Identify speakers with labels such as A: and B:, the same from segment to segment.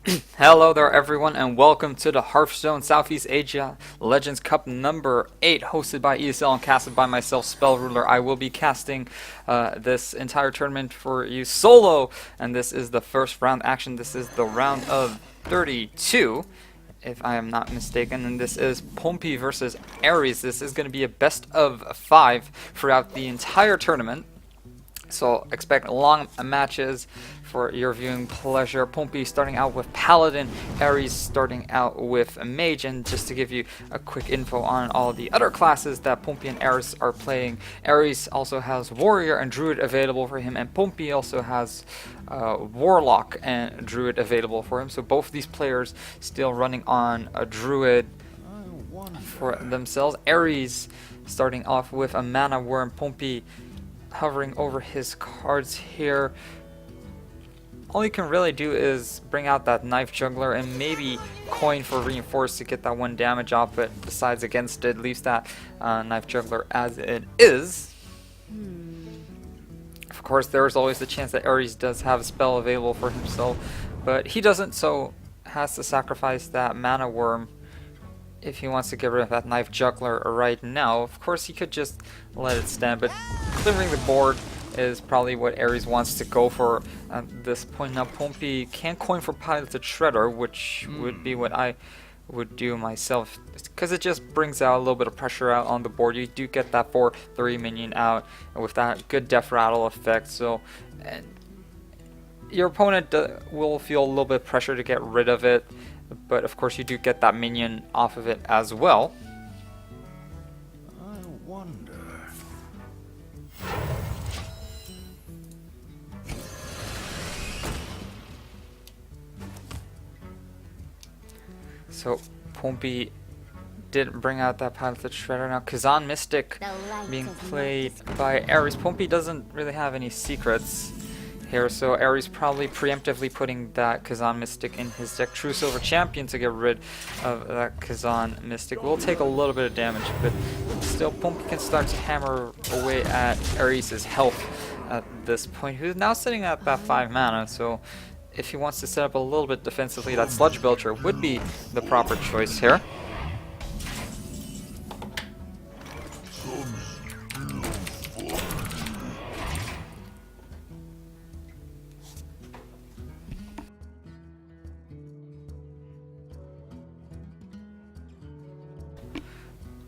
A: Hello there everyone and welcome to the Hearthstone Southeast Asia Legends Cup number 8 hosted by ESL and casted by myself, Spell Ruler. I will be casting this entire tournament for you solo, and this is the first round action. This is the round of 32 if I am not mistaken, and this is Pompi versus Ares. This is going to be a best of 5 throughout the entire tournament. So expect long matches for your viewing pleasure. Pompi starting out with Paladin, Ares starting out with Mage, and just to give you a quick info on all the other classes that Pompi and Ares are playing, Ares also has Warrior and Druid available for him, and Pompi also has Warlock and Druid available for him. So both these players still running on a Druid for themselves. Ares starting off with a Mana Worm, Pompi hovering over his cards here. All you can really do is bring out that Knife Juggler and maybe coin for Reinforce to get that 1 damage off, but decides against it, leaves that Knife Juggler as it is. Of course, there's always the chance that Ares does have a spell available for himself, but he doesn't, so has to sacrifice that Mana Worm if he wants to get rid of that Knife Juggler right now. Of course, he could just let it stand, but clearing the board is probably what Ares wants to go for at this point. Now, Pompi can coin for Piloted Shredder, which would be what I would do myself, because it just brings out a little bit of pressure out on the board. You do get that 4/3 minion out with that good Death Rattle effect, so your opponent will feel a little bit of pressure to get rid of it, but of course you do get that minion off of it as well.
B: I wonder.
A: So Pompi didn't bring out that Piloted Shredder. Now Kazan Mystic being played by Ares. Pompi doesn't really have any secrets here, so Ares probably preemptively putting that Kazan Mystic in his deck. True Silver Champion to get rid of that Kazan Mystic will take a little bit of damage, but still Pompi can start to hammer away at Ares' health at this point, who's now sitting at that 5 mana, so if he wants to set up a little bit defensively, that Sludge Belcher would be the proper choice here.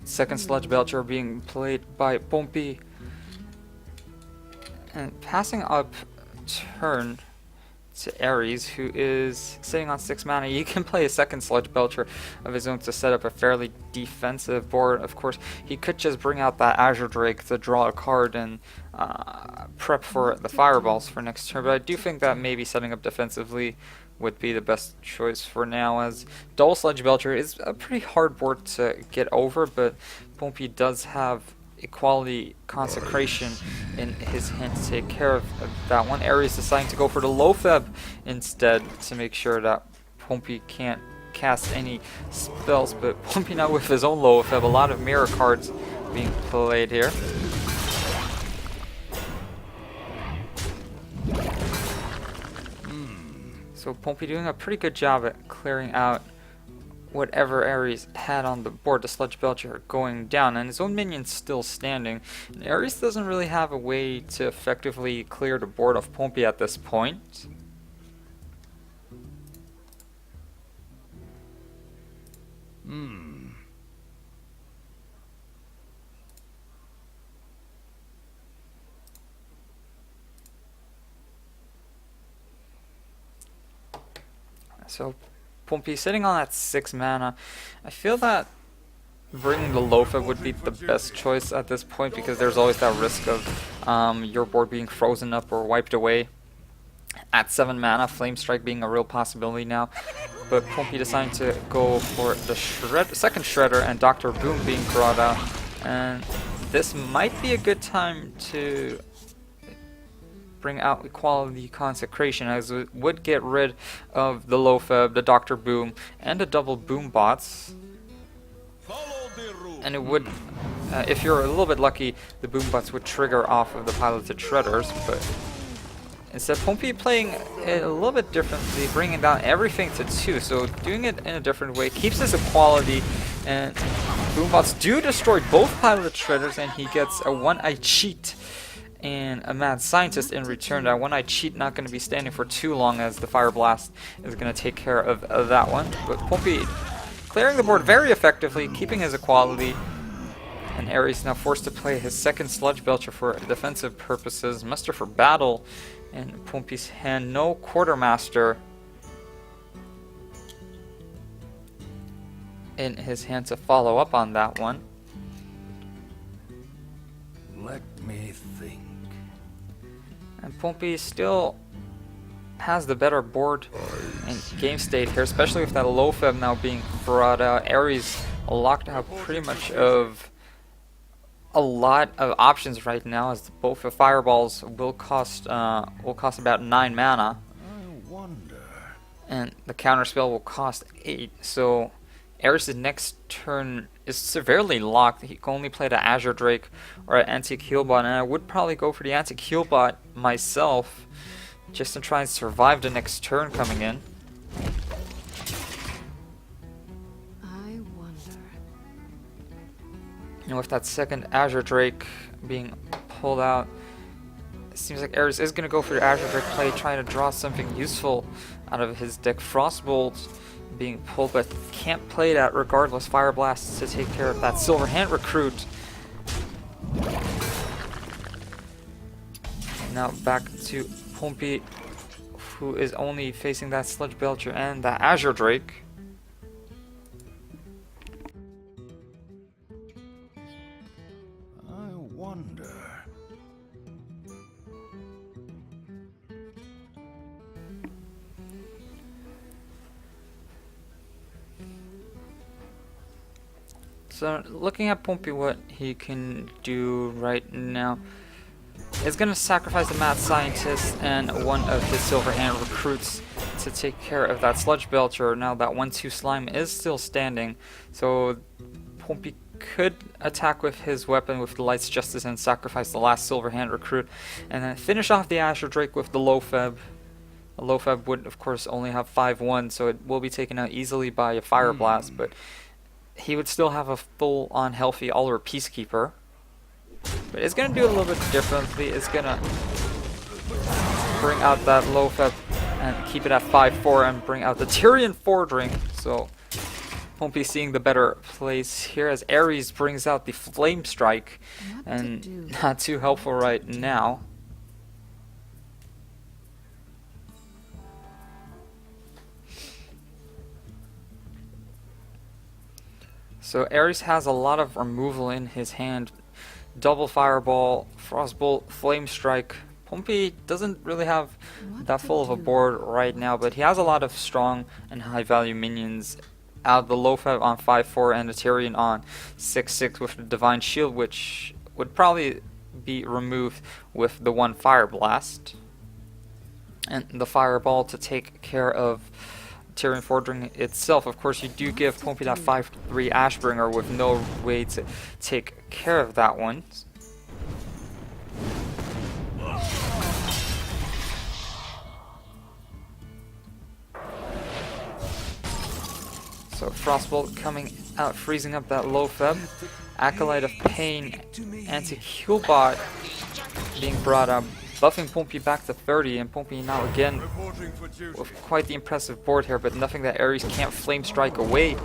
A: Second Sludge Belcher being played by Pompi, and passing up turn to Ares, who is sitting on 6 mana. You can play a second Sludge Belcher of his own to set up a fairly defensive board. Of course, he could just bring out that Azure Drake to draw a card and prep for the Fireballs for next turn, but I do think that maybe setting up defensively would be the best choice for now, as Double Sludge Belcher is a pretty hard board to get over, but Pompi does have Equality Consecration in his hand to take care of that one. Ares deciding to go for the Loatheb instead to make sure that Pompi can't cast any spells, but Pompi now with his own Loatheb, a lot of mirror cards being played here. So Pompi doing a pretty good job at clearing out whatever Ares had on the board. The Sludge Belcher going down, and his own minions still standing. And Ares doesn't really have a way to effectively clear the board of Pompi at this point. So Pompi sitting on that 6 mana. I feel that bringing the Loatheb would be the best choice at this point, because there's always that risk of your board being frozen up or wiped away. At 7 mana, Flame Strike being a real possibility now. But Pompi deciding to go for the second Shredder, and Dr. Boom being brought out. And this might be a good time to bring out Equality Consecration, as it would get rid of the Loatheb, the Dr. Boom, and the double Boom bots. And it would, if you're a little bit lucky, the Boom bots would trigger off of the Piloted Shredders, but Instead, Pompi playing it a little bit differently, bringing down everything to 2, so doing it in a different way, keeps his equality, and Boombots do destroy both Pilot Shredders, and he gets a one-eye cheat and a Mad Scientist in return. That one-eye cheat not going to be standing for too long, as the Fire Blast is going to take care of that one. But Pompi clearing the board very effectively, keeping his equality. And Ares now forced to play his second Sludge Belcher for defensive purposes. Muster for battle in Pompi's hand. No Quartermaster in his hand to follow up on that one.
B: Let me think.
A: And Pompi still has the better board and game state here, especially with that low feb now being brought out. Ares locked out pretty much of a lot of options right now, as both the fireballs will cost about 9 mana,
B: I wonder.
A: and the counterspell will cost 8. So Ares' next turn is severely locked. He can only play the Azure Drake or an Antique Healbot, and I would probably go for the Antique Healbot myself, just to try and survive the next turn coming in.
C: I wonder.
A: And with that second Azure Drake being pulled out, it seems like Ares is going to go for the Azure Drake play, trying to draw something useful out of his deck. Frostbolt being pulled, but can't play that regardless. Fire Blast to take care of that Silver Hand Recruit. And now back to Pompi, who is only facing that Sludge Belcher and that Azure Drake.
B: I wonder.
A: So looking at Pompi, what he can do right now is going to sacrifice the Mad Scientist and one of his Silver Hand Recruits to take care of that Sludge Belcher. Now that 1-2 Slime is still standing, so Pompi could attack with his weapon with the Light's Justice and sacrifice the last Silver Hand Recruit, and then finish off the Azure Drake with the Low Feb. The Low Feb would of course only have 5-1, so it will be taken out easily by a Fire Blast, but he would still have a full-on healthy Allure Peacekeeper. But it's going to do it a little bit differently. It's going to bring out that low feb and keep it at 5-4 and bring out the Tyrian Fordring. So Pompi seeing the better place here, as Ares brings out the Flame Strike, and not too helpful right now. So Ares has a lot of removal in his hand. Double Fireball, Frostbolt, Flame Strike. Pompi doesn't really have that full of a board right now, but he has a lot of strong and high value minions. Out the Low-Feb on 5-4 and the Tyrian on 6-6 with the Divine Shield, which would probably be removed with the one Fire Blast. And the Fireball to take care of Tyrian Fordring itself. Of course, you do give Pompi that 5-3 Ashbringer with no way to take care of that one. So Frostbolt coming out, freezing up that low feb. Acolyte of Pain, Antique Healbot being brought up, buffing Pompi back to 30, and Pompi now again with quite the impressive board here, but nothing that Ares can't Flame Strike away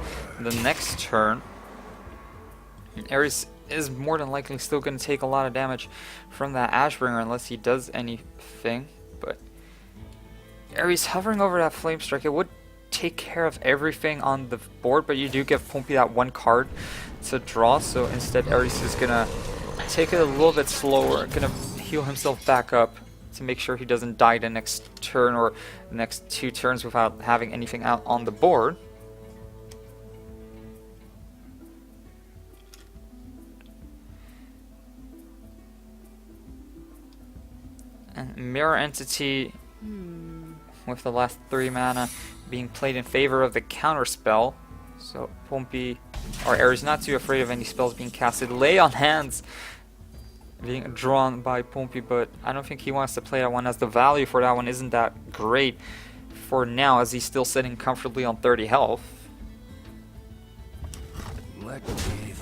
A: the next turn. And Ares is more than likely still going to take a lot of damage from that Ashbringer unless he does anything, but Ares hovering over that Flame Strike, it would take care of everything on the board, but you do give Pompi that one card to draw, so instead Ares is going to take it a little bit slower, going to heal himself back up to make sure he doesn't die the next turn or the next 2 turns without having anything out on the board. And Mirror Entity with the last 3 mana being played in favor of the counter spell. So Pompi or Ares not too afraid of any spells being casted. Lay on Hands being drawn by Pompi, but I don't think he wants to play that one as the value for that one isn't that great for now, as he's still sitting comfortably on 30 health.
B: Let me think.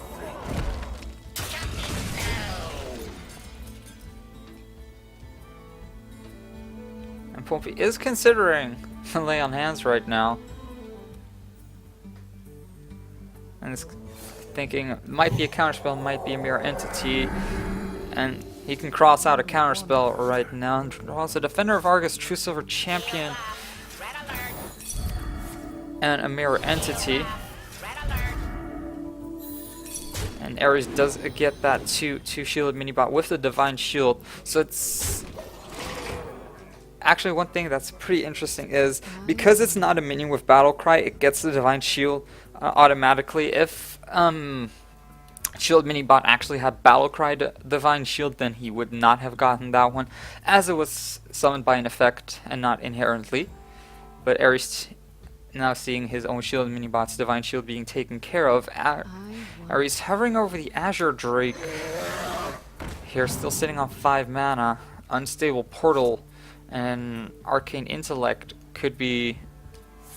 A: And Pompi is considering lay on hands right now. And is thinking it might be a counterspell, might be a mirror entity. And he can cross out a counterspell right now and draws a Defender of Argus, True Silver Champion, and a mirror entity. And Ares does get that two shielded minibot with the Divine Shield. So it's actually one thing that's pretty interesting is because it's not a minion with Battle Cry, it gets the Divine Shield automatically. If Shield Minibot actually had Battle Cry Divine Shield, then he would not have gotten that one, as it was summoned by an effect and not inherently. But Ares now seeing his own Shield Minibot's Divine Shield being taken care of. Ares hovering over the Azure Drake here, still sitting on 5 mana. Unstable Portal and Arcane Intellect could be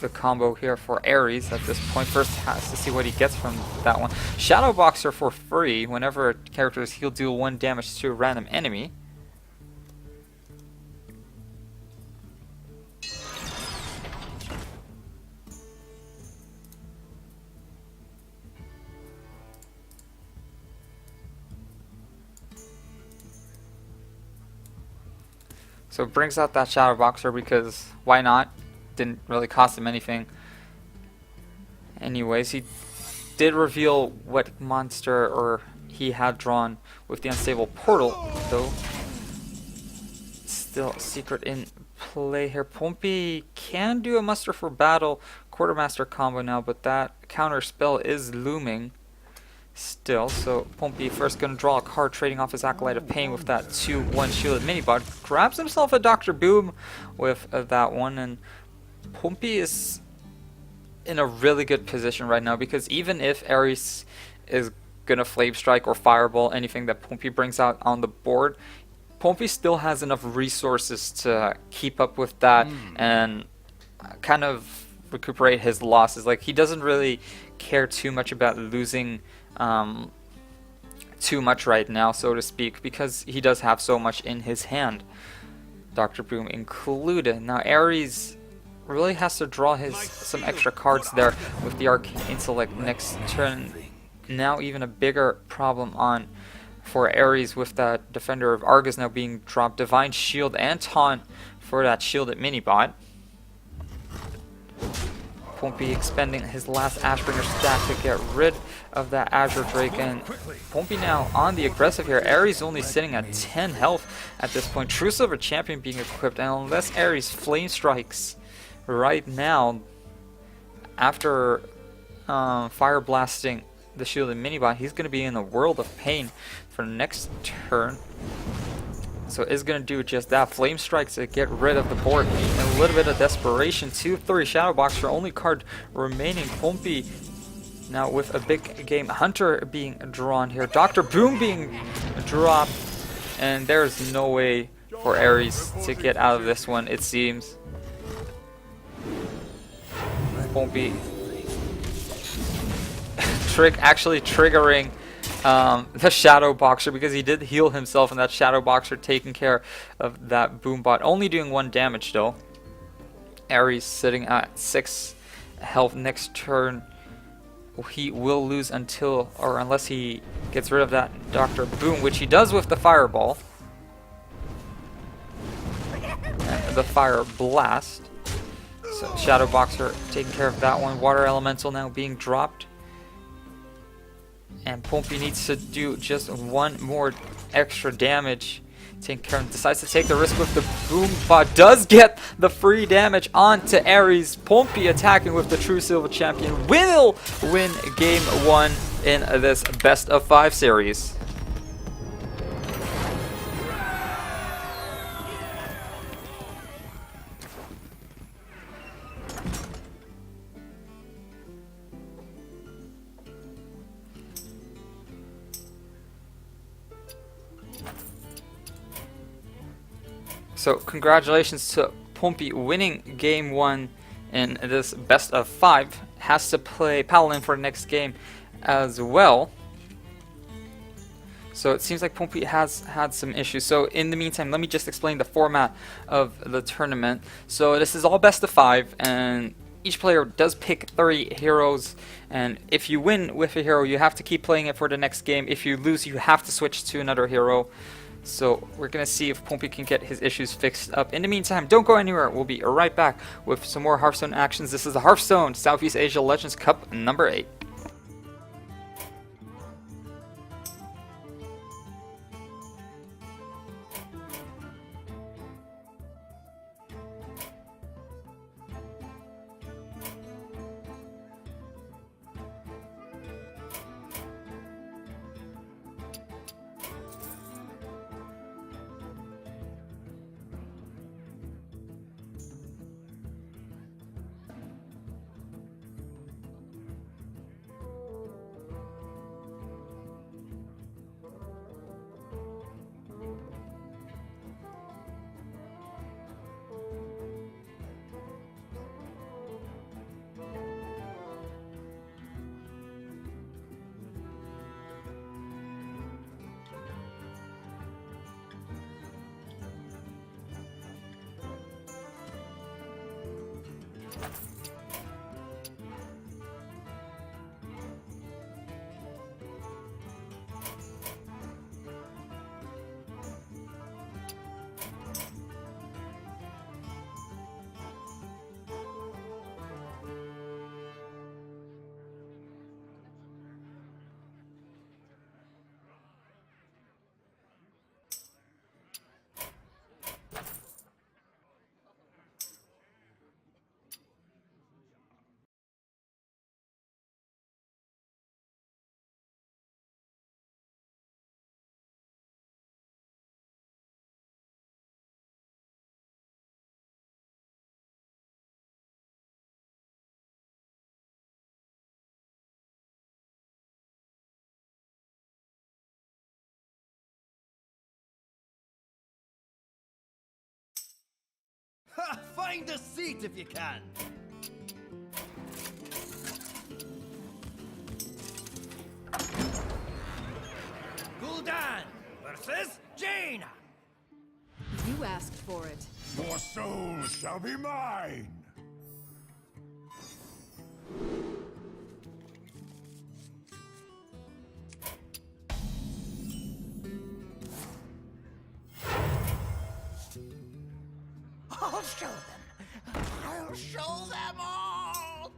A: the combo here for Ares at this point. First has to see what he gets from that one. Shadow Boxer for free. Whenever a character is healed, deal 1 damage to a random enemy. So it brings out that Shadow Boxer because why not? Didn't really cost him anything. Anyways, he did reveal what monster or he had drawn with the Unstable Portal, though. Still secret in play here. Pompi can do a Muster for Battle Quartermaster combo now, but that counter spell is looming still. So Pompi first going to draw a card, trading off his Acolyte of Pain with that 2/1 shielded minibot. Grabs himself a Dr. Boom with that one, and Pompi is in a really good position right now because even if Ares is gonna Flame Strike or Fireball anything that Pompi brings out on the board, Pompi still has enough resources to keep up with that and kind of recuperate his losses. Like, he doesn't really care too much about losing too much right now, so to speak, because he does have so much in his hand, Dr. Boom included. Now Ares really has to draw some extra cards there with the Arcane Intellect next turn. Now even a bigger problem on for Ares with that Defender of Argus now being dropped. Divine Shield and Taunt for that shielded minibot. Pompi expending his last Ashbringer stack to get rid of that Azure Drake, and Pompi now on the aggressive here. Ares only sitting at 10 health at this point. True Silver Champion being equipped, and unless Ares Flame Strikes right now after Fire Blasting the shielded minibot, he's going to be in a world of pain for next turn. So is going to do just that. Flame Strikes to get rid of the board. And a little bit of desperation. 2/3 Shadow Boxer, only card remaining. Pompi now with a big game. Hunter being drawn here. Dr. Boom being dropped. And there's no way for Ares to get out of this one, it seems. Pompi actually triggering the Shadow Boxer because he did heal himself, and that Shadow Boxer taking care of that Boombot. Only doing 1 damage though. Ares sitting at 6 health next turn. He will lose until, or unless he gets rid of that Dr. Boom, which he does with the Fireball. And the Fire Blast. So Shadow Boxer taking care of that one. Water Elemental now being dropped. And Pompi needs to do just 1 more extra damage. Decides to take the risk with the Boombot. Does get the free damage onto Ares. Pompi attacking with the True Silver Champion will win game 1 in this best of 5 series. So congratulations to Pompi winning game 1 in this best of 5. Has to play Paladin for the next game as well. So it seems like Pompi has had some issues. So in the meantime, let me just explain the format of the tournament. So this is all best of 5, and each player does pick 3 heroes, and if you win with a hero, you have to keep playing it for the next game. If you lose, you have to switch to another hero. So we're going to see if Pompi can get his issues fixed up. In the meantime, don't go anywhere. We'll be right back with some more Hearthstone actions. This is the Hearthstone Southeast Asia Legends Cup number 8.
D: Ha! Find a seat if you can! Gul'dan versus Jaina!
C: You asked for it.
B: Your soul shall be mine!
D: I'll show them! I'll show them all!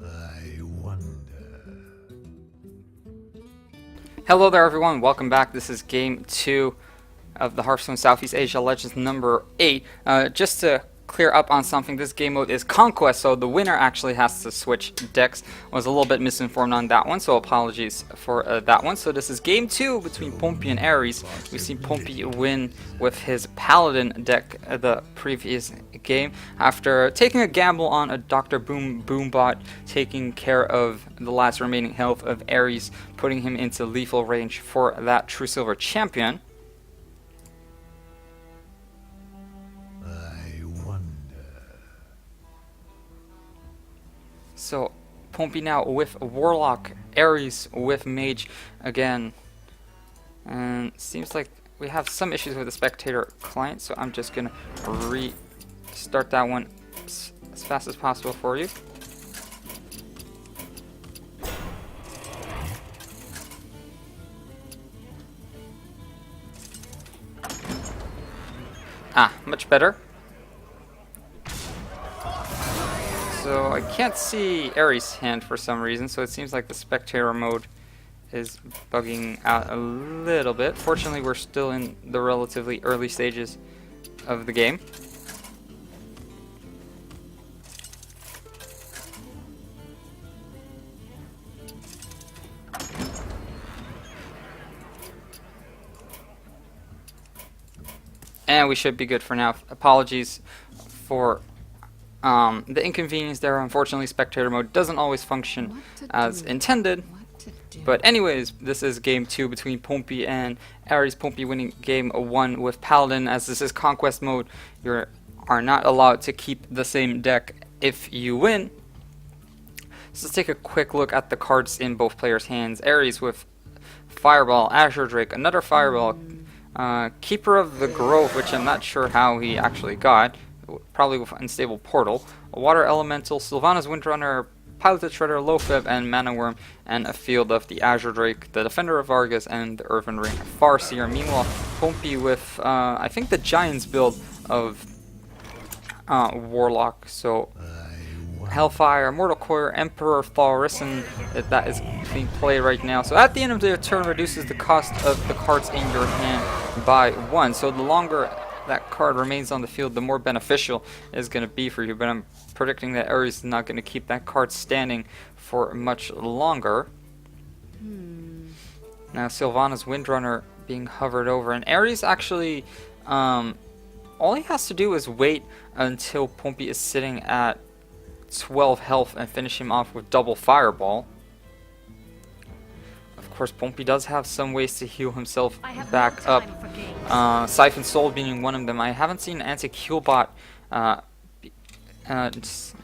B: I wonder.
A: Hello there everyone, welcome back. This is game 2 of the Hearthstone Southeast Asia Legends number 8. Just to clear up on something, this game mode is Conquest, so the winner actually has to switch decks. I was a little bit misinformed on that one, so apologies for that one. So this is game 2 between Pompi and Ares. We've seen Pompi win with his Paladin deck the previous game after taking a gamble on a Dr. Boombot, taking care of the last remaining health of Ares, putting him into lethal range for that True Silver champion.
B: I wonder.
A: So Pompi now with Warlock, Ares with Mage again, and seems like we have some issues with the spectator client, so I'm just gonna restart that one as fast as possible for you. Much better. So I can't see Ares' hand for some reason, so it seems like the spectator mode is bugging out a little bit. Fortunately, we're still in the relatively early stages of the game. And we should be good for now. Apologies for the inconvenience there. Unfortunately, spectator mode doesn't always function as intended. But anyways, this is game 2 between Pompi and Ares. Pompi winning game 1 with Paladin. As this is conquest mode, you are not allowed to keep the same deck if you win. So let's take a quick look at the cards in both players' hands. Ares with Fireball, Azure Drake, another Fireball, Keeper of the Grove, which I'm not sure how he actually got, probably with Unstable Portal, a Water Elemental, Sylvanas Windrunner, Piloted Shredder, Loatheb, and Mana Worm, and a field of the Azure Drake, the Defender of Argus, and the Earthen Ring Farseer. Meanwhile, Pompi with, I think, the Giants build of Warlock, so Hellfire, Mortal Coil, Emperor Thaurissan, that is being played right now. So at the end of the turn, reduces the cost of the cards in your hand by 1. So the longer that card remains on the field, the more beneficial it's going to be for you. But I'm predicting that Ares is not going to keep that card standing for much longer. Now Sylvanas Windrunner being hovered over, and Ares actually, all he has to do is wait until Pompi is sitting at 12 health and finish him off with double Fireball. Of course, Pompi does have some ways to heal himself back up. Siphon Soul being one of them. I haven't seen Anti-Heal Bot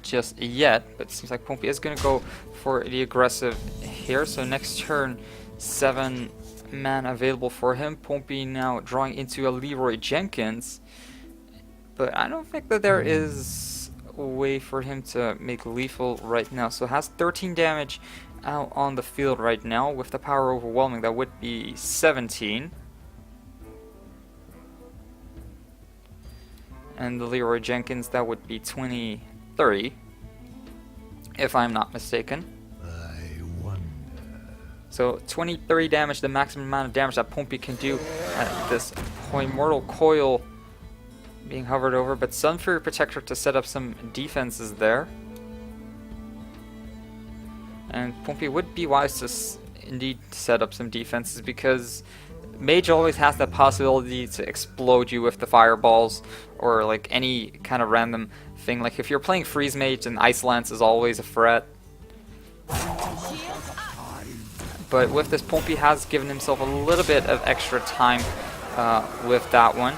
A: just yet, but it seems like Pompi is going to go for the aggressive here. So next turn, 7 mana available for him. Pompi now drawing into a Leroy Jenkins, but I don't think that there is a way for him to make lethal right now. So has 13 damage out on the field right now. With the power overwhelming, that would be 17. And the Leroy Jenkins, that would be 23, if I'm not mistaken. So 23 damage, the maximum amount of damage that Pompi can do at this point. Mortal Coil being hovered over, but Sun Fury Protector to set up some defenses there. And Pompi would be wise to indeed set up some defenses, because Mage always has that possibility to explode you with the fireballs or like any kind of random thing. Like if you're playing Freeze Mage, then Ice Lance is always a threat. But with this, Pompi has given himself a little bit of extra time with that one,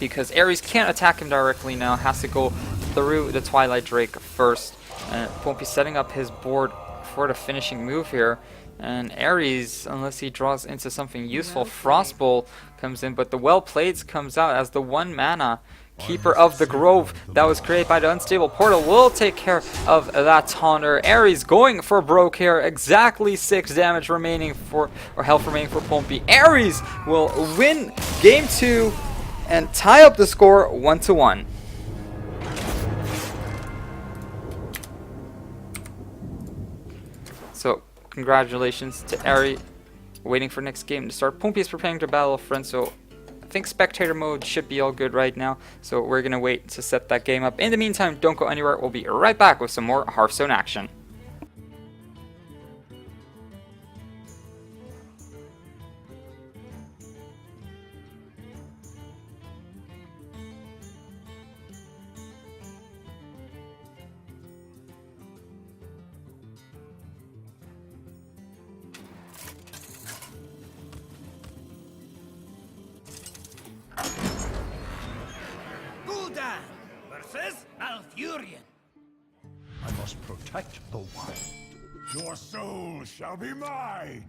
A: because Ares can't attack him directly now, has to go through the Twilight Drake first. And Pompi setting up his board for the finishing move here. And Ares, unless he draws into something useful, Frostbolt comes in, but the Well Played comes out as the 1 mana Keeper of the Grove that was created by the Unstable Portal will take care of that taunter. Ares going for broke here, exactly 6 damage remaining for, or health remaining for Pompi. Ares will win game 2 and tie up the score 1-1. So congratulations to Ares. Waiting for next game to start. Pompi is preparing to battle a friend, so I think spectator mode should be all good right now. So we're going to wait to set that game up. In the meantime, don't go anywhere. We'll be right back with some more Hearthstone action.
D: Gul'dan versus Malfurion.
B: I must protect the wild. Your soul shall be mine.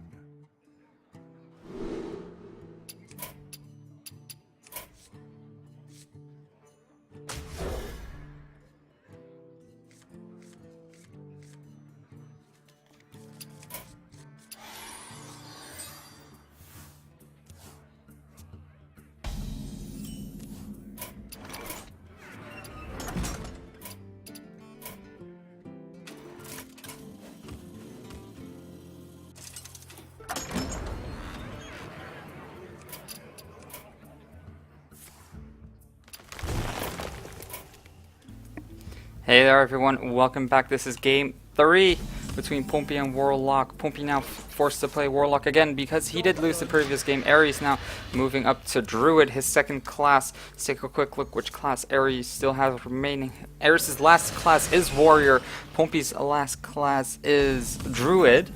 A: Hey there everyone, welcome back. This is game 3 between Pompi and Warlock. Pompi now forced to play Warlock again because he did lose the previous game. Ares now moving up to Druid, his second class. Let's take a quick look which class Ares still has remaining. Ares' last class is Warrior. Pompi's last class is Druid.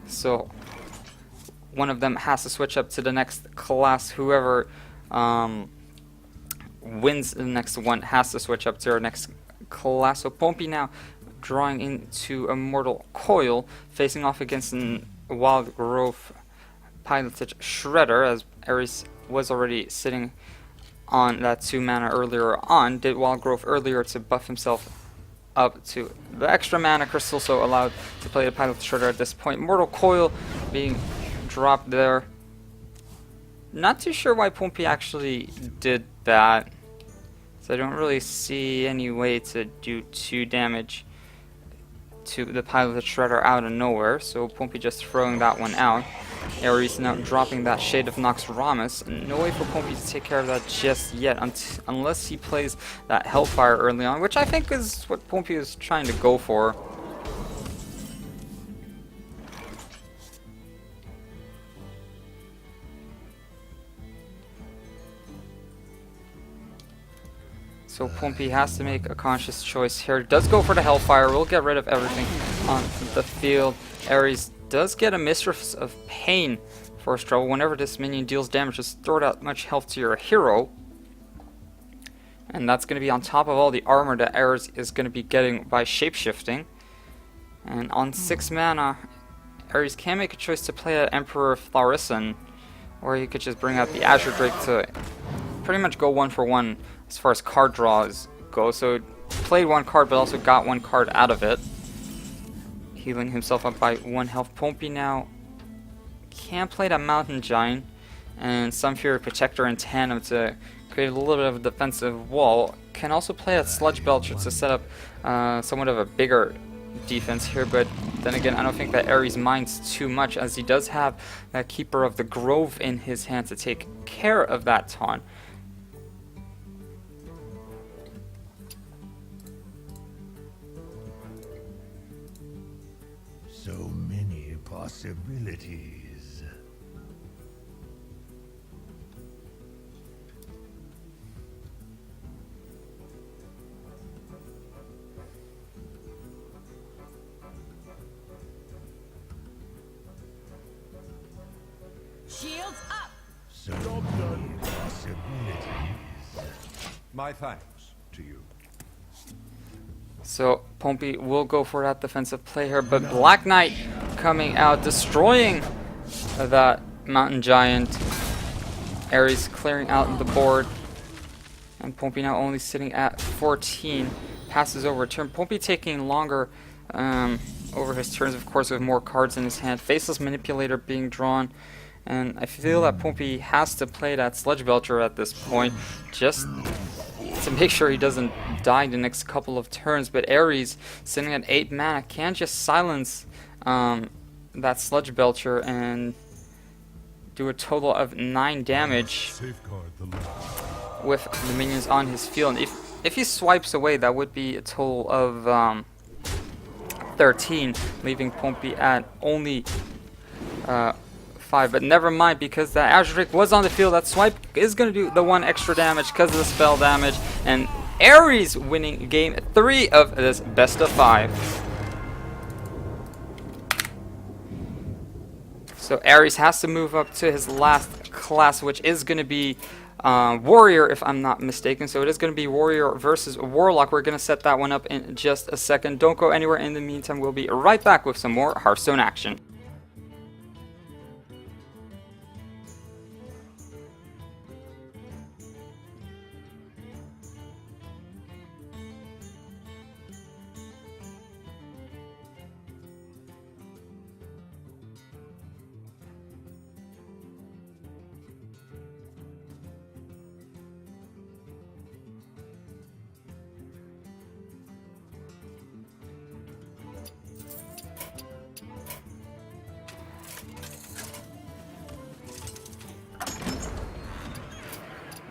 A: So one of them has to switch up to the next class. Whoever wins the next one has to switch up to our next class. So Pompi now drawing into Immortal Coil, facing off against a Wild Growth piloted Shredder, as Ares was already sitting on that 2 mana earlier on. Did Wild Growth earlier to buff himself up to the extra mana crystal, so allowed to play the piloted Shredder at this point. Immortal Coil being dropped there. Not too sure why Pompi actually did that. So I don't really see any way to do 2 damage to the piloted Shredder out of nowhere. So Pompi just throwing that one out. Ares now dropping that Shade of Noxramas. No way for Pompi to take care of that just yet, unless he plays that Hellfire early on, which I think is what Pompi is trying to go for. So Pompi has to make a conscious choice here. Does go for the Hellfire. We'll get rid of everything on the field. Ares does get a Mistress of Pain first trouble. Whenever this minion deals damage, just throw that much health to your hero. And that's going to be on top of all the armor that Ares is going to be getting by shapeshifting. And on 6 mana, Ares can make a choice to play an Emperor Florisan, or he could just bring out the Azure Drake to pretty much go 1-for-1 as far as card draws go. So played 1 card, but also got 1 card out of it, healing himself up by 1 health. Pompi now can play that Mountain Giant and some Fury Protector in tandem to create a little bit of a defensive wall. Can also play that Sludge Belcher to set up somewhat of a bigger defense here, but then again, I don't think that Ares minds too much, as he does have that Keeper of the Grove in his hand to take care of that taunt.
B: So many possibilities.
C: Shields up!
B: So many possibilities.
E: My thanks to you.
A: So Pompi will go for that defensive play here, but Black Knight coming out, destroying that Mountain Giant. Ares clearing out the board, and Pompi now only sitting at 14. Passes over a turn. Pompi taking longer over his turns, of course, with more cards in his hand. Faceless Manipulator being drawn, and I feel that Pompi has to play that Sludge Belcher at this point, just to make sure he doesn't die the next couple of turns. But Ares, sitting at 8 mana, can just silence that Sludge Belcher and do a total of 9 damage with the minions on his field. And if he swipes away, that would be a total of 13, leaving Pompi at only 5, but never mind, because that Azure Drake was on the field. That swipe is going to do the 1 extra damage because of the spell damage, and Ares winning game 3 of this best of 5. So Ares has to move up to his last class, which is going to be Warrior, if I'm not mistaken. So it is going to be Warrior versus Warlock. We're going to set that one up in just a second. Don't go anywhere. In the meantime, we'll be right back with some more Hearthstone action.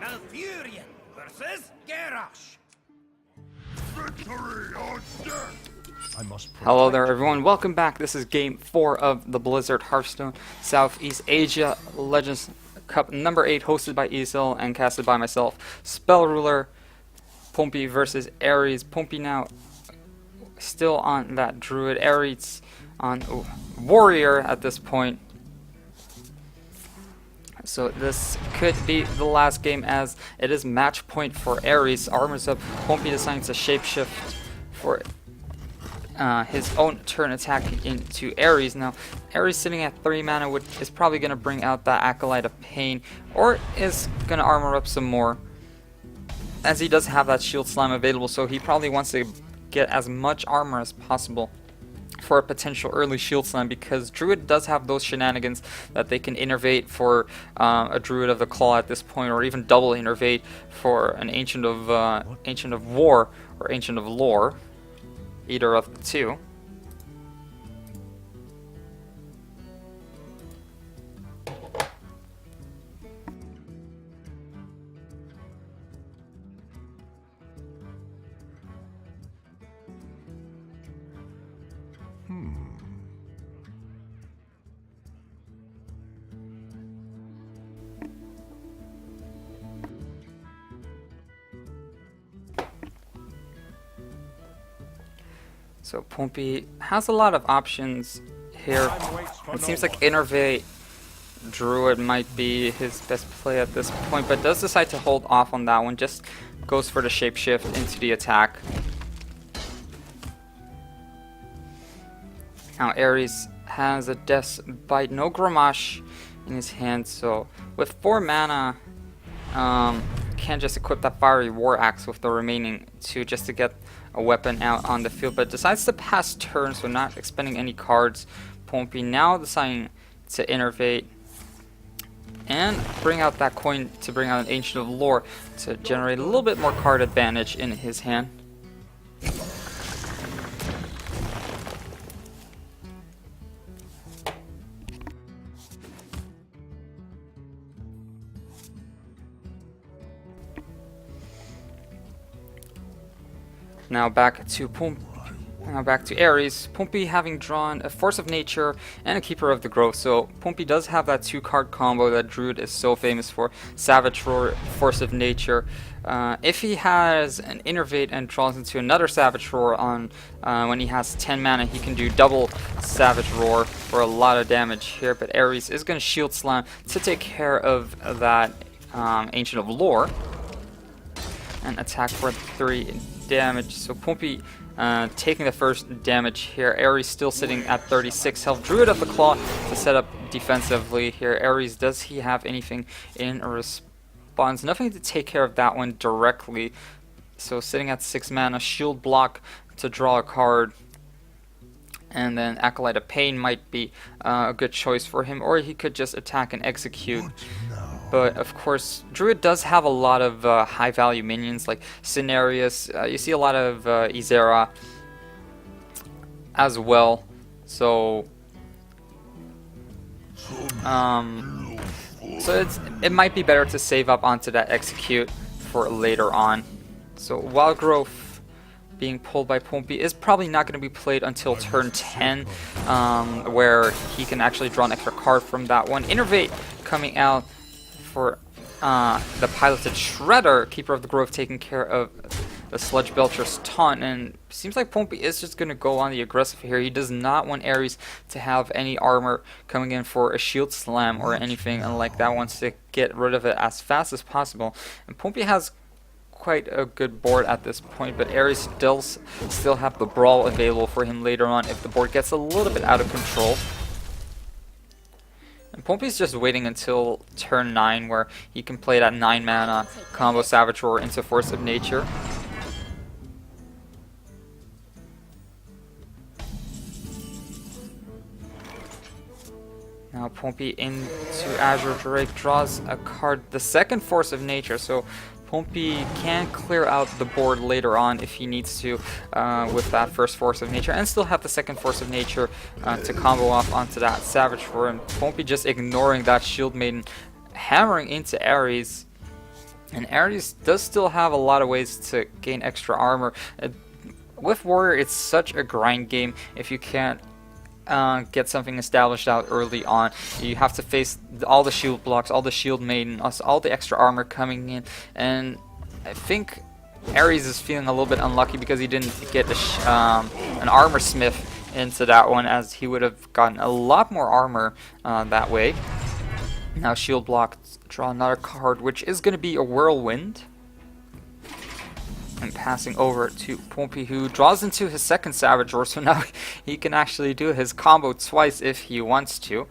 D: Malfurion versus Garrosh.
B: The Victory or death!
E: I must
A: Hello
E: protect
A: there, everyone. Welcome back. This is Game 4 of the Blizzard Hearthstone Southeast Asia Legends Cup number 8, hosted by ESL and casted by myself, Spell Ruler. Pompi versus Ares. Pompi now still on that Druid. Ares on Warrior at this point. So this could be the last game, as it is match point for Ares. Armor's up. Pompi deciding to shapeshift for his own turn attack into Ares. Now, Ares sitting at 3 mana is probably going to bring out that Acolyte of Pain, or is going to armor up some more, as he does have that Shield Slam available, so he probably wants to get as much armor as possible for a potential early Shield Slam, because Druid does have those shenanigans that they can innervate for a Druid of the Claw at this point, or even double innervate for an Ancient of War or Ancient of Lore, either of the two. So Pompi has a lot of options here. It seems like Innervate Druid might be his best play at this point, but does decide to hold off on that one. Just goes for the shapeshift into the attack. Now Ares has a Death's Bite, no Gramash in his hand, so with 4 mana, can just equip that Fiery War Axe with the remaining 2 just to get a weapon out on the field, but decides to pass turn, so not expending any cards. Pompi now deciding to innervate and bring out that coin to bring out an Ancient of Lore to generate a little bit more card advantage in his hand. Now back to Ares. Pompi having drawn a Force of Nature and a Keeper of the Grove. So Pompi does have that 2-card combo that Druid is so famous for. Savage Roar, Force of Nature. If he has an Innervate and draws into another Savage Roar on when he has 10 mana, he can do double Savage Roar for a lot of damage here. But Ares is going to Shield Slam to take care of that Ancient of Lore and attack for 3 damage. So Pompi taking the first damage here. Ares still sitting at 36 health. Druid of the Claw to set up defensively here. Ares, does he have anything in response? Nothing to take care of that one directly. So sitting at 6 mana, Shield Block to draw a card. And then Acolyte of Pain might be a good choice for him, or he could just attack and execute. But of course, Druid does have a lot of high value minions like Cenarius. You see a lot of Izera as well. So it might be better to save up onto that execute for later on. So Wild Growth being pulled by Pompi is probably not going to be played until turn 10, where he can actually draw an extra card from that one. Innervate coming out for the piloted Shredder. Keeper of the Grove taking care of the Sludge Belcher's taunt, and seems like Pompi is just going to go on the aggressive here. He does not want Ares to have any armor coming in for a Shield Slam or anything like that. Wants to get rid of it as fast as possible, and Pompi has quite a good board at this point, but Ares still have the Brawl available for him later on if the board gets a little bit out of control. And Pompi's just waiting until turn 9, where he can play that 9 mana combo Savage Roar into Force of Nature. Now Pompi into Azure Drake draws a card, the second Force of Nature, so Pompi can clear out the board later on if he needs to with that first Force of Nature, and still have the second Force of Nature to combo off onto that Savage Roar. And Pompi just ignoring that Shield Maiden, hammering into Ares. And Ares does still have a lot of ways to gain extra armor. with Warrior, it's such a grind game. If you can't get something established out early on, you have to face all the shield blocks, all the shield maiden, all the extra armor coming in, and I think Ares is feeling a little bit unlucky because he didn't get an armor smith into that one, as he would have gotten a lot more armor that way. Now shield block, draw another card, which is going to be a whirlwind. And passing over to Pompi, who draws into his second Savage Roar, so now he can actually do his combo twice if he wants to.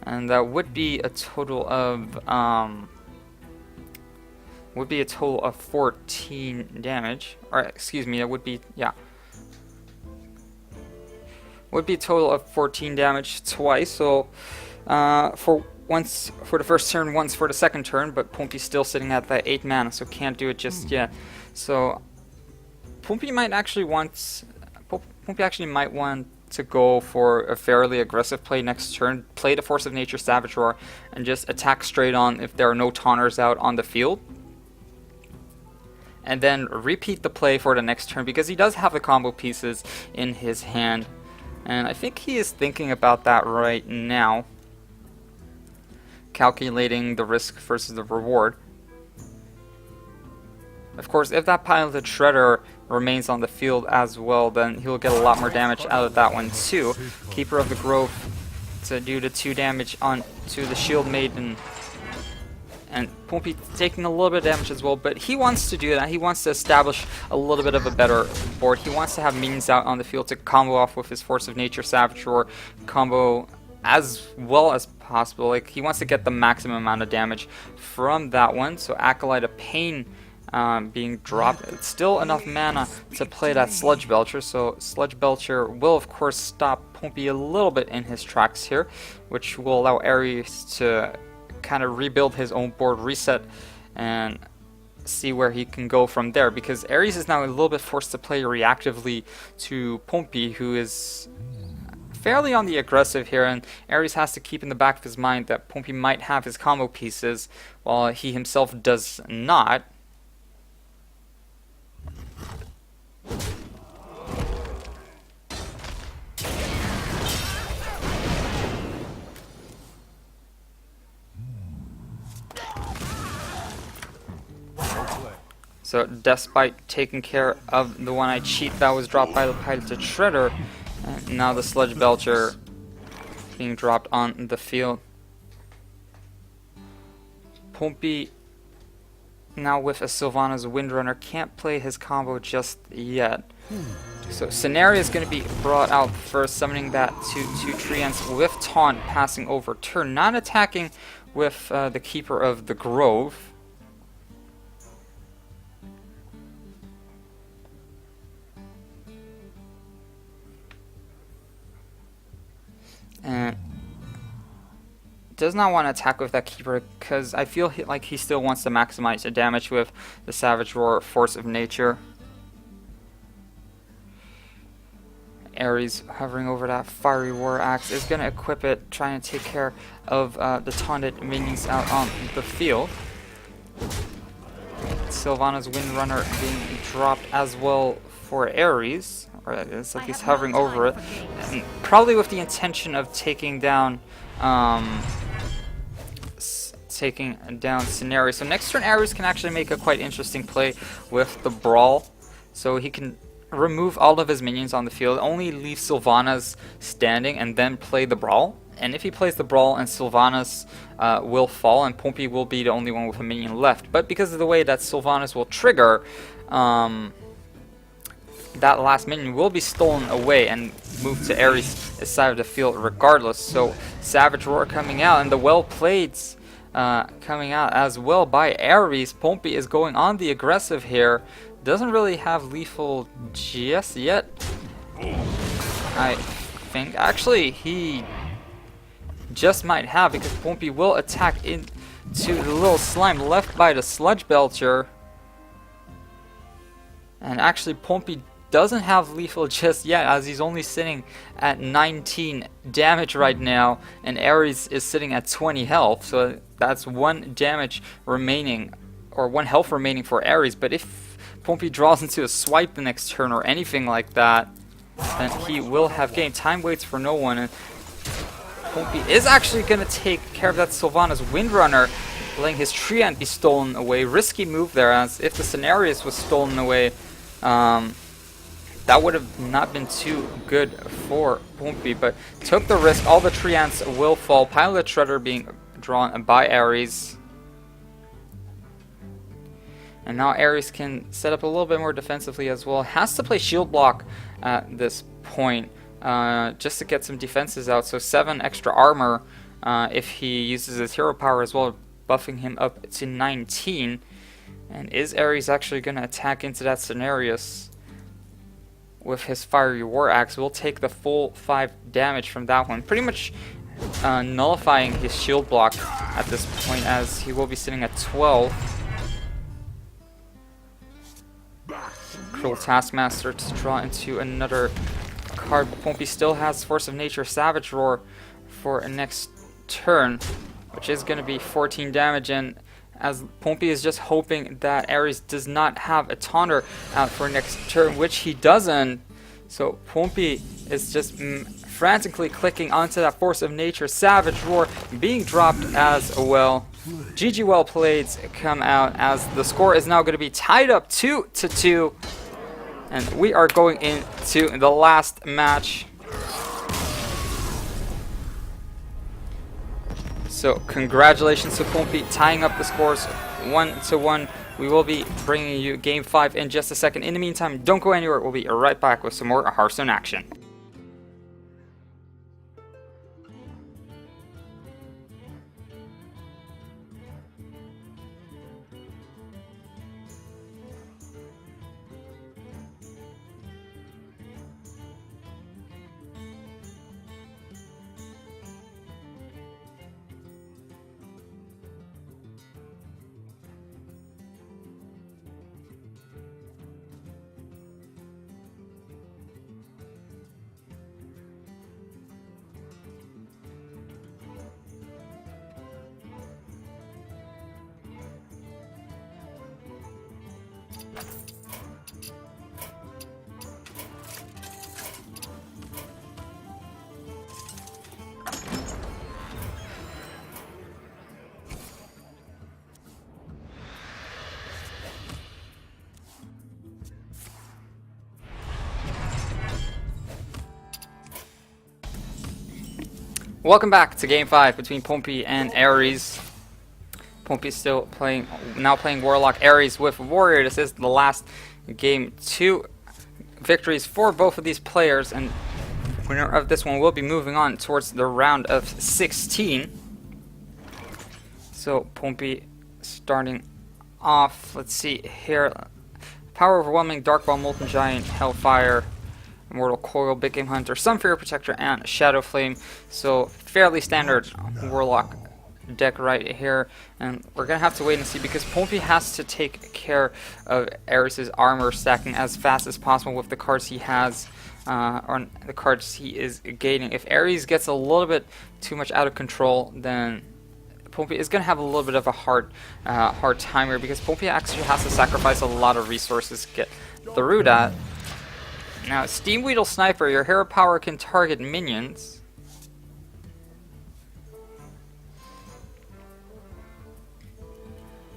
A: And that would be a total of 14 damage. Or excuse me, that would be, yeah. Would be a total of 14 damage twice. So for once for the first turn, once for the second turn, but Pompi's still sitting at that 8 mana, so can't do it just yet. So Pompi actually might want to go for a fairly aggressive play next turn, play the Force of Nature Savage Roar, and just attack straight on if there are no taunters out on the field. And then repeat the play for the next turn, because he does have the combo pieces in his hand. And I think he is thinking about that right now, calculating the risk versus the reward. Of course, if that Piloted Shredder remains on the field as well, then he'll get a lot more damage out of that one too. Keeper of the Grove to do the 2 damage on to the Shield Maiden. And Pompi taking a little bit of damage as well, but he wants to do that. He wants to establish a little bit of a better board. He wants to have minions out on the field to combo off with his Force of Nature Savage Roar combo as well as possible. Like, he wants to get the maximum amount of damage from that one. So Acolyte of Pain being dropped. It's still enough mana to play that Sludge Belcher. So Sludge Belcher will of course stop Pompi a little bit in his tracks here, which will allow Ares to kind of rebuild his own board, reset, and see where he can go from there, because Ares is now a little bit forced to play reactively to Pompi, who is fairly on the aggressive here, and Ares has to keep in the back of his mind that Pompi might have his combo pieces while he himself does not. So despite taking care of the one-eyed cheat that was dropped by the Piloted Shredder, and now the Sludge Belcher being dropped on the field. Pompi now with a Sylvanas Windrunner can't play his combo just yet. So Scenario is going to be brought out first, summoning that 2/2 Treants with Taunt, passing over turn, not attacking with the Keeper of the Grove. And does not want to attack with that Keeper, because I feel like he still wants to maximize the damage with the Savage Roar Force of Nature. Ares hovering over that Fiery War Axe is going to equip it, trying to take care of the taunted minions out on the field. Sylvanas Windrunner being dropped as well for Ares. Or it's like he's hovering over it, and probably with the intention of taking down Scenario. So next turn Ares can actually make a quite interesting play with the Brawl, so he can remove all of his minions on the field, only leave Sylvanas standing, and then play the Brawl. And if he plays the Brawl, and Sylvanas will fall, and Pompi will be the only one with a minion left. But because of the way that Sylvanas will trigger, that last minion will be stolen away and moved to Ares' side of the field regardless. So Savage Roar coming out, and the well played coming out as well by Ares. Pompi is going on the aggressive here. Doesn't really have lethal just yet, I think. Actually, he just might have, because Pompi will attack into the little slime left by the Sludge Belcher. And actually, Pompi doesn't have lethal just yet, as he's only sitting at 19 damage right now, and Ares is sitting at 20 health, so that's 1 damage remaining, or 1 health remaining for Ares. But if Pompi draws into a swipe the next turn or anything like that, then he will have gained. Time waits for no one, and Pompi is actually going to take care of that Sylvanas Windrunner, letting his Treant be stolen away. Risky move there, as if the Cenarius was stolen away, that would have not been too good for Pompi, but took the risk. All the Treants will fall. Pilot Shredder being drawn by Ares. And now Ares can set up a little bit more defensively as well. Has to play shield block at this point just to get some defenses out. So 7 extra armor if he uses his hero power as well, buffing him up to 19. And is Ares actually going to attack into that Cenarius with his Fiery War Axe? We'll take the full 5 damage from that one. Pretty much nullifying his shield block at this point, as he will be sitting at 12. Cruel Taskmaster to draw into another card. Pompi still has Force of Nature Savage Roar for next turn, which is going to be 14 damage, and as Pompi is just hoping that Ares does not have a Taunter out for next turn, which he doesn't. So Pompi is just frantically clicking onto that Force of Nature Savage Roar, being dropped as well. GG well played come out, as the score is now going to be tied up 2-2. And we are going into the last match. So congratulations to Pompi, tying up the scores 1-1. We will be bringing you Game 5 in just a second. In the meantime, don't go anywhere. We'll be right back with some more Hearthstone action. Welcome back to Game 5 between Pompi and Ares. Pompi is still playing Warlock. Ares with Warrior. This is the last game. 2 victories for both of these players, and winner of this one will be moving on towards the round of 16. So Pompi starting off. Let's see here. Power Overwhelming, Dark Ball, Molten Giant, Hellfire, Immortal Coil, Big Game Hunter, Sunfire Protector, and Shadow Flame. So fairly standard Warlock deck right here, and we're gonna have to wait and see, because Pompi has to take care of Ares' armor stacking as fast as possible with the cards he has, or the cards he is gaining. If Ares gets a little bit too much out of control, then Pompi is going to have a little bit of a hard time here, because Pompi actually has to sacrifice a lot of resources to get through that. Now, Steam Weedle Sniper, your hero power can target minions.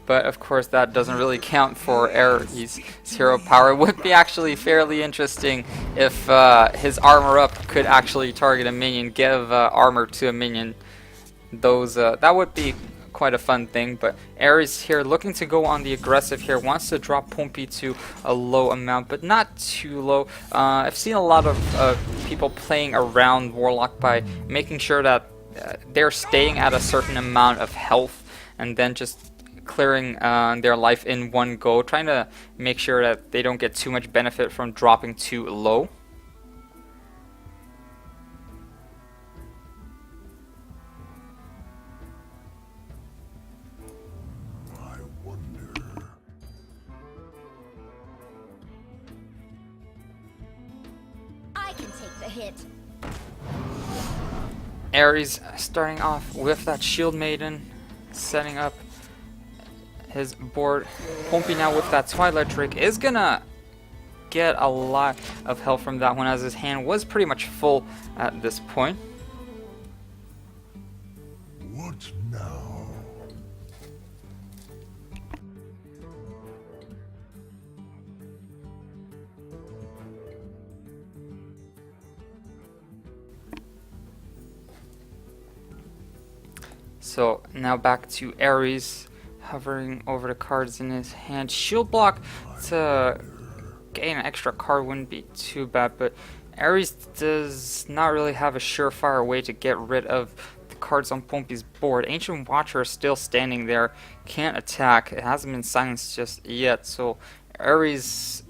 A: But of course that doesn't really count for Ares' hero power. It would be actually fairly interesting if his armor up could actually target a minion, give armor to a minion. That would be quite a fun thing. But Ares here looking to go on the aggressive here, wants to drop Pompi to a low amount, but not too low. I've seen a lot of people playing around Warlock by making sure that they're staying at a certain amount of health and then just clearing their life in one go, trying to make sure that they don't get too much benefit from dropping too low.
B: I wonder.
F: I can take the hit.
A: Ares starting off with that Shield Maiden, setting up his board. Pompi now with that Twilight Drake is gonna get a lot of help from that one, as his hand was pretty much full at this point.
B: What now?
A: So now back to Ares, hovering over the cards in his hand. Shield block to gain an extra card wouldn't be too bad, but Ares does not really have a surefire way to get rid of the cards on Pompi's board. Ancient Watcher is still standing there, can't attack. It hasn't been silenced just yet, so Ares,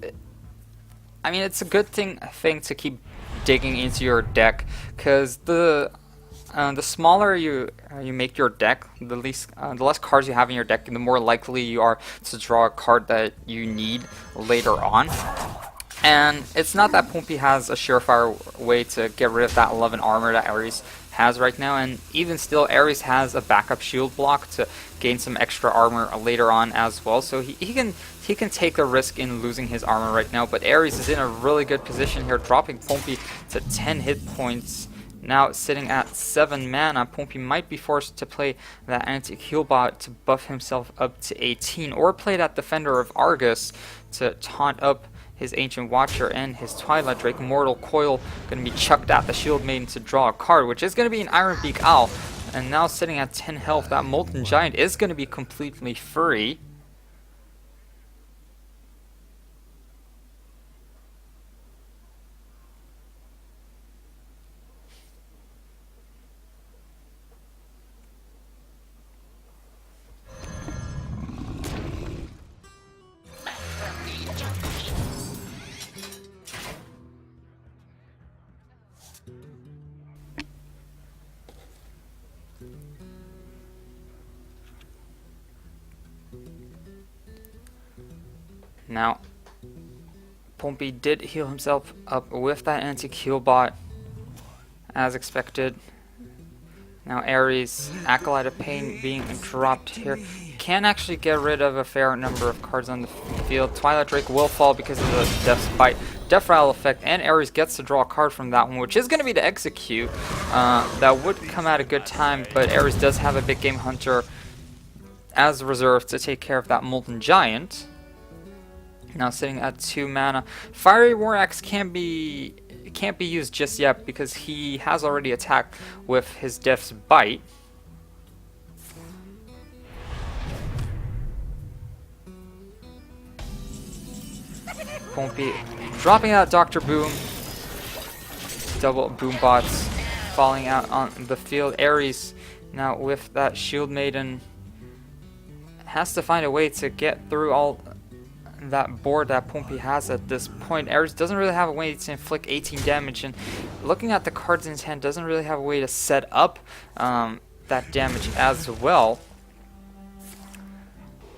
A: I mean, it's a good thing to keep digging into your deck, because the smaller you make your deck, the less cards you have in your deck, the more likely you are to draw a card that you need later on. And it's not that Pompi has a surefire way to get rid of that 11 armor that Ares has right now, and even still, Ares has a backup shield block to gain some extra armor later on as well. So he can take a risk in losing his armor right now. But Ares is in a really good position here, dropping Pompi to 10 hit points. Now sitting at 7 mana, Pompi might be forced to play that anti-heal bot to buff himself up to 18, or play that Defender of Argus to taunt up his Ancient Watcher and his Twilight Drake. Mortal Coil going to be chucked at the Shield Maiden to draw a card, which is going to be an Iron Beak Owl. And now sitting at 10 health, that Molten Giant is going to be completely free. Now, Pompi did heal himself up with that anti-heal bot, as expected. Now Ares, Acolyte of Pain being dropped here. Can actually get rid of a fair number of cards on the field. Twilight Drake will fall because of the Death's Bite, Death Rattle effect, and Ares gets to draw a card from that one, which is going to be to execute. That would come at a good time, but Ares does have a Big Game Hunter as a reserve to take care of that Molten Giant. Now sitting at 2 mana. Fiery War Axe can't be used just yet because he has already attacked with his Death's Bite. Pompi dropping out Dr. Boom. Double Boom Bots falling out on the field. Ares now with that Shield Maiden has to find a way to get through all that board that Pompi has at this point. Ares doesn't really have a way to inflict 18 damage, and looking at the cards in his hand, doesn't really have a way to set up that damage as well.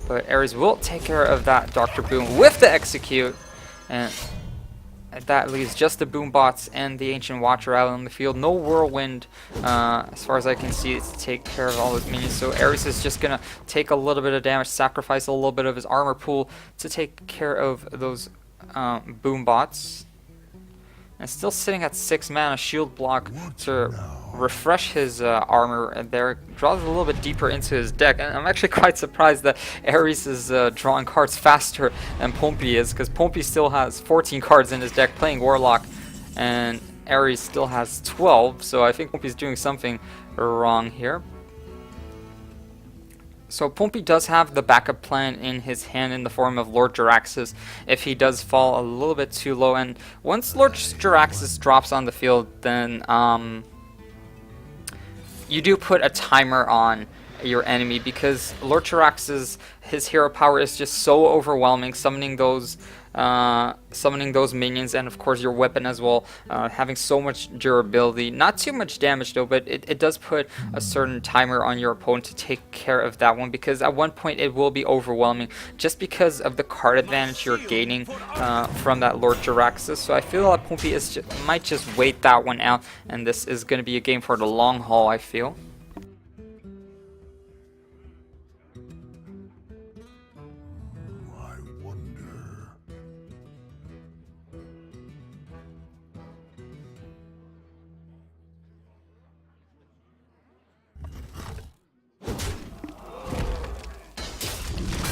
A: But Ares will take care of that Dr. Boom with the execute, and that leaves just the Boom Bots and the Ancient Watcher out on the field. No Whirlwind, as far as I can see, to take care of all his minions. So Ares is just going to take a little bit of damage, sacrifice a little bit of his armor pool to take care of those Boom Bots. And still sitting at 6 mana, Shield Block to refresh his armor there. Draws a little bit deeper into his deck. And I'm actually quite surprised that Ares is drawing cards faster than Pompi is, because Pompi still has 14 cards in his deck playing Warlock, and Ares still has 12. So I think Pompi's doing something wrong here. So Pompi does have the backup plan in his hand in the form of Lord Jaraxxus if he does fall a little bit too low. And once Lord Jaraxxus drops on the field, then you do put a timer on your enemy, because Lord Jaraxxus, his hero power is just so overwhelming, summoning those minions, and of course your weapon as well, having so much durability. Not too much damage though, but it does put a certain timer on your opponent to take care of that one, because at one point it will be overwhelming just because of the card advantage you're gaining from that Lord Jaraxxus. So I feel like Pompi might just wait that one out, and this is going to be a game for the long haul, I feel.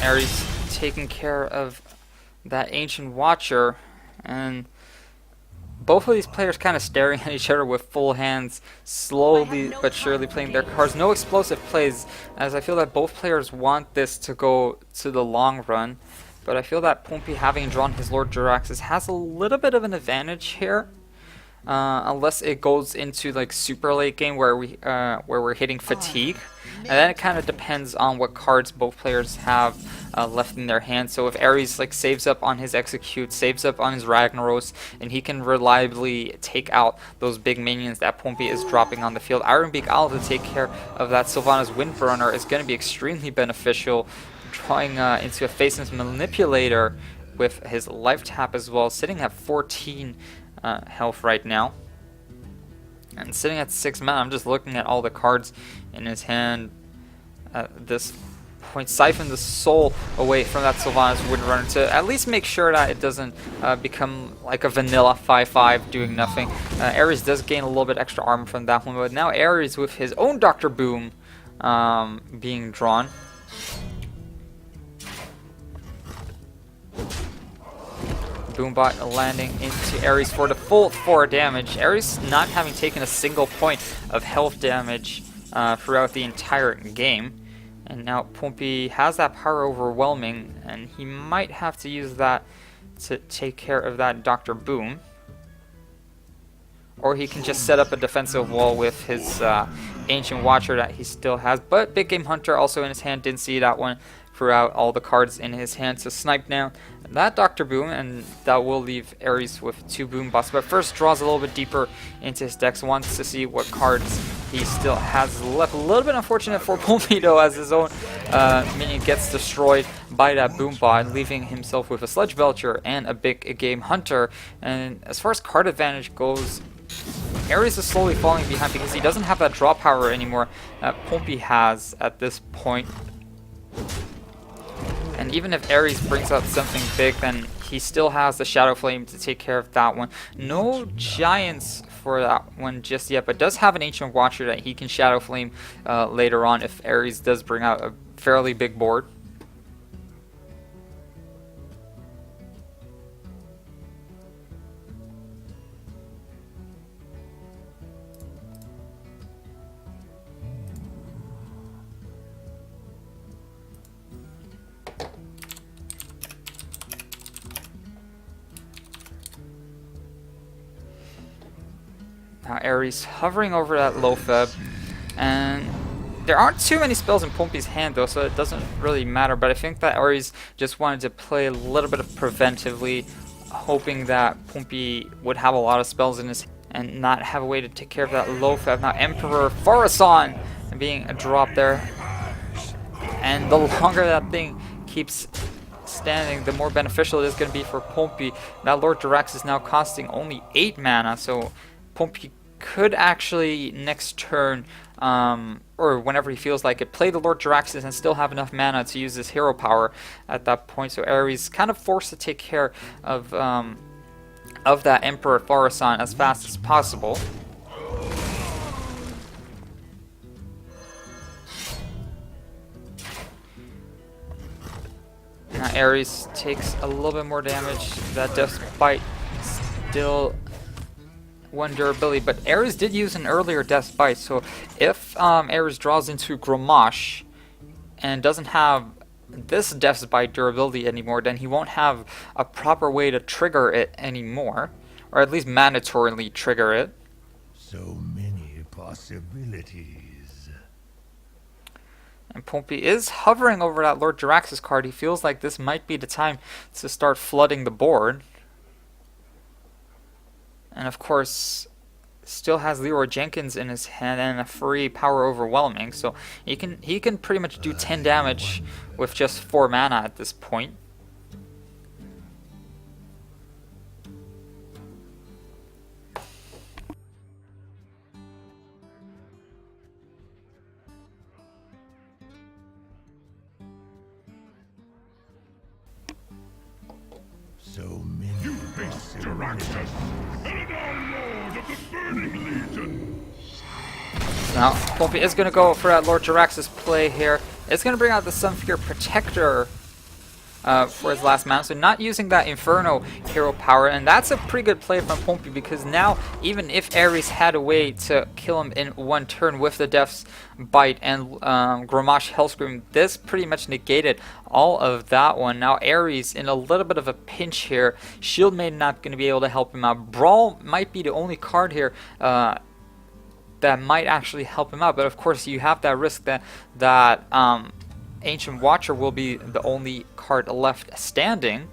A: Ares taking care of that Ancient Watcher, and both of these players kind of staring at each other with full hands, slowly but surely playing their cards. No explosive plays, as I feel that both players want this to go to the long run. But I feel that Pompi, having drawn his Lord Jaraxxus, has a little bit of an advantage here. Unless it goes into like super late game where we're hitting fatigue, and then it kind of depends on what cards both players have left in their hand. So if Ares like saves up on his Execute, saves up on his Ragnaros, and he can reliably take out those big minions that Pompi is dropping on the field, Iron Beak Owl to take care of that Sylvanas Windburner is going to be extremely beneficial. Drawing into a Faceless Manipulator with his life tap as well, sitting at 14 health right now, and sitting at 6 mana. I'm just looking at all the cards in his hand at this point. Siphon the soul away from that Sylvanas Windrunner to at least make sure that it doesn't become like a vanilla 5/5 doing nothing. Ares does gain a little bit extra armor from that one, but now Ares with his own Dr. Boom being drawn. Boombot landing into Ares for the full 4 damage. Ares not having taken a single point of health damage throughout the entire game. And now Pompi has that power overwhelming, and he might have to use that to take care of that Dr. Boom. Or he can just set up a defensive wall with his Ancient Watcher that he still has. But Big Game Hunter also in his hand, didn't see that one throughout all the cards in his hand to snipe down that Dr. Boom, and that will leave Ares with 2 Boom Bots. But first draws a little bit deeper into his decks, wants to see what cards he still has left. A little bit unfortunate for Pompi though, as his own minion gets destroyed by that Boom Bot, leaving himself with a Sledge Belcher and a Big Game Hunter. And as far as card advantage goes, Ares is slowly falling behind because he doesn't have that draw power anymore that Pompi has at this point. And even if Ares brings out something big, then he still has the Shadow Flame to take care of that one. No Giants for that one just yet, but does have an Ancient Watcher that he can Shadow Flame later on if Ares does bring out a fairly big board. Now Ares hovering over that Loatheb, and there aren't too many spells in Pompi's hand though, so it doesn't really matter. But I think that Ares just wanted to play a little bit of preventively, hoping that Pompi would have a lot of spells in his hand and not have a way to take care of that Loatheb. Now Emperor Phorason being a drop there, and the longer that thing keeps standing, the more beneficial it is going to be for Pompi. That Lord Jaraxxus is now costing only 8 mana, so Pompi could actually next turn, or whenever he feels like it, play the Lord Jaraxxus and still have enough mana to use his hero power at that point. So Ares kind of forced to take care of that Emperor Phorason as fast as possible. Now Ares takes a little bit more damage. That Death's Bite still 1 durability, but Ares did use an earlier Death's Bite, so if Ares draws into Grommash and doesn't have this Death's Bite durability anymore, then he won't have a proper way to trigger it anymore, or at least mandatorily trigger it.
B: So many possibilities.
A: And Pompi is hovering over that Lord Jaraxxus card. He feels like this might be the time to start flooding the board. And of course, still has Leroy Jenkins in his hand and a free Power Overwhelming, so he can pretty much do 10 damage with just 4 mana at this point.
B: So many possibilities.
A: Now, Pompi is going to go for that Lord Jaraxxus play here. It's going to bring out the Sunfear Protector for his last mana. So not using that Inferno hero power, and that's a pretty good play from Pompi, because now even if Ares had a way to kill him in one turn with the Death's Bite and Grommash Hellscream, this pretty much negated all of that one. Now Ares in a little bit of a pinch here. Shield Maiden not going to be able to help him out. Brawl might be the only card here that might actually help him out, but of course you have that risk that Ancient Watcher will be the only card left standing.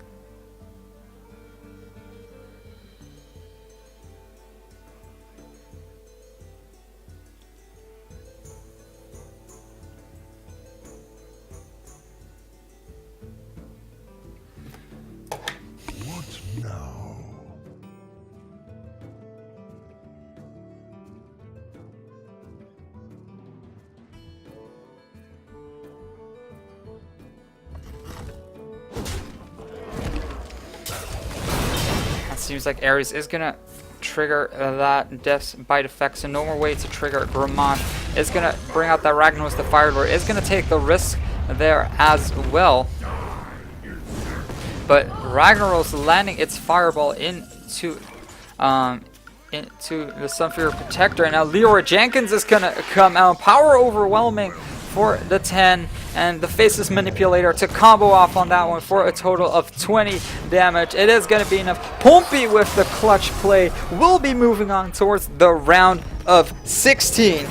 B: What now?
A: Seems like Ares is gonna trigger that Death's Bite effect, so no more way to trigger Grommash. Is gonna bring out that Ragnaros the Fire Lord. Is gonna take the risk there as well. But Ragnaros landing its Fireball into the Sunfear Protector, and now Leroy Jenkins is gonna come out. Power overwhelming for the 10, and the Faceless Manipulator to combo off on that one for a total of 20 damage. It is going to be enough. Pompi with the clutch play will be moving on towards the round of 16.